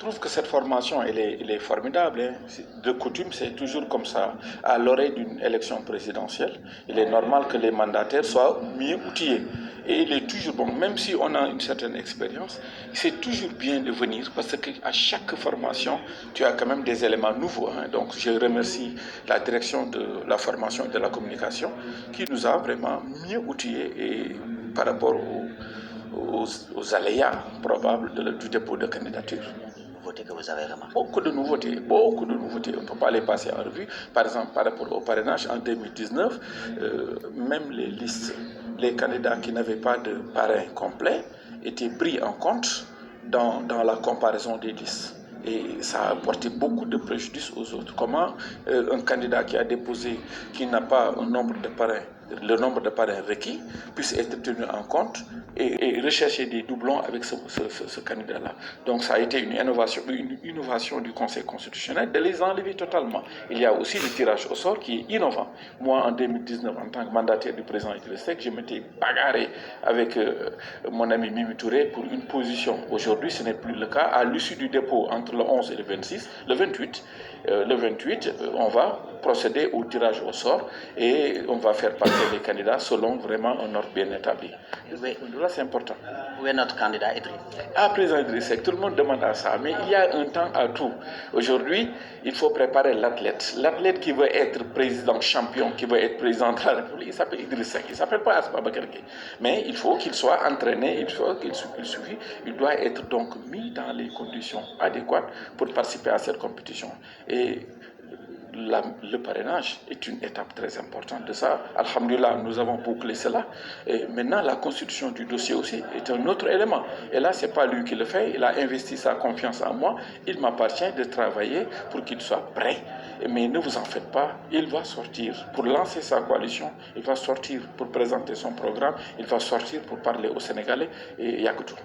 trouve que cette formation, elle est formidable, hein. De coutume, c'est toujours comme ça. À l'orée d'une élection présidentielle, il est normal que les mandataires soient mieux outillés. Et il est toujours bon, même si on a une certaine expérience, c'est toujours bien de venir parce qu'à chaque formation, tu as quand même des éléments nouveaux, hein. Donc, je remercie la direction de la formation et de la communication qui nous a vraiment mieux outillés et par rapport aux aléas probables du dépôt de candidature. Nouveautés que vous avez remarquées? Beaucoup de nouveautés, beaucoup de nouveautés. On ne peut pas les passer en revue. Par exemple, par rapport au parrainage, en 2019, même les listes, les candidats qui n'avaient pas de parrain complet étaient pris en compte dans la comparaison des listes. Et ça a apporté beaucoup de préjudice aux autres. Comment un candidat qui a déposé, qui n'a pas un nombre de parrains, le nombre de parrains requis, puisse être tenu en compte et rechercher des doublons avec ce candidat-là. Donc ça a été une innovation du Conseil constitutionnel de les enlever totalement. Il y a aussi le tirage au sort qui est innovant. Moi, en 2019, en tant que mandataire du président Idriss Seck, je m'étais bagarré avec mon ami Mimi Touré pour une position. Aujourd'hui, ce n'est plus le cas. À l'issue du dépôt entre le 11 et le 28, on va procéder au tirage au sort et on va faire passer les candidats selon vraiment un ordre bien établi. Là, c'est important. Où est notre candidat Idriss? Ah, président Idriss Seck, tout le monde demande à ça, mais il y a un temps à tout. Aujourd'hui, il faut préparer l'athlète. L'athlète qui veut être président champion, qui veut être président de la République, il s'appelle Idriss Seck, il ne s'appelle pas Asma Bakarke. Mais il faut qu'il soit entraîné, il faut qu'il suive. Il doit être donc mis dans les conditions adéquates pour participer à cette compétition. Et le parrainage est une étape très importante de ça. Alhamdulillah, nous avons bouclé cela. Et maintenant, la constitution du dossier aussi est un autre élément. Et là, ce n'est pas lui qui le fait. Il a investi sa confiance en moi. Il m'appartient de travailler pour qu'il soit prêt. Mais ne vous en faites pas, il va sortir pour lancer sa coalition, il va sortir pour présenter son programme, il va sortir pour parler aux Sénégalais et il n'y a que tout.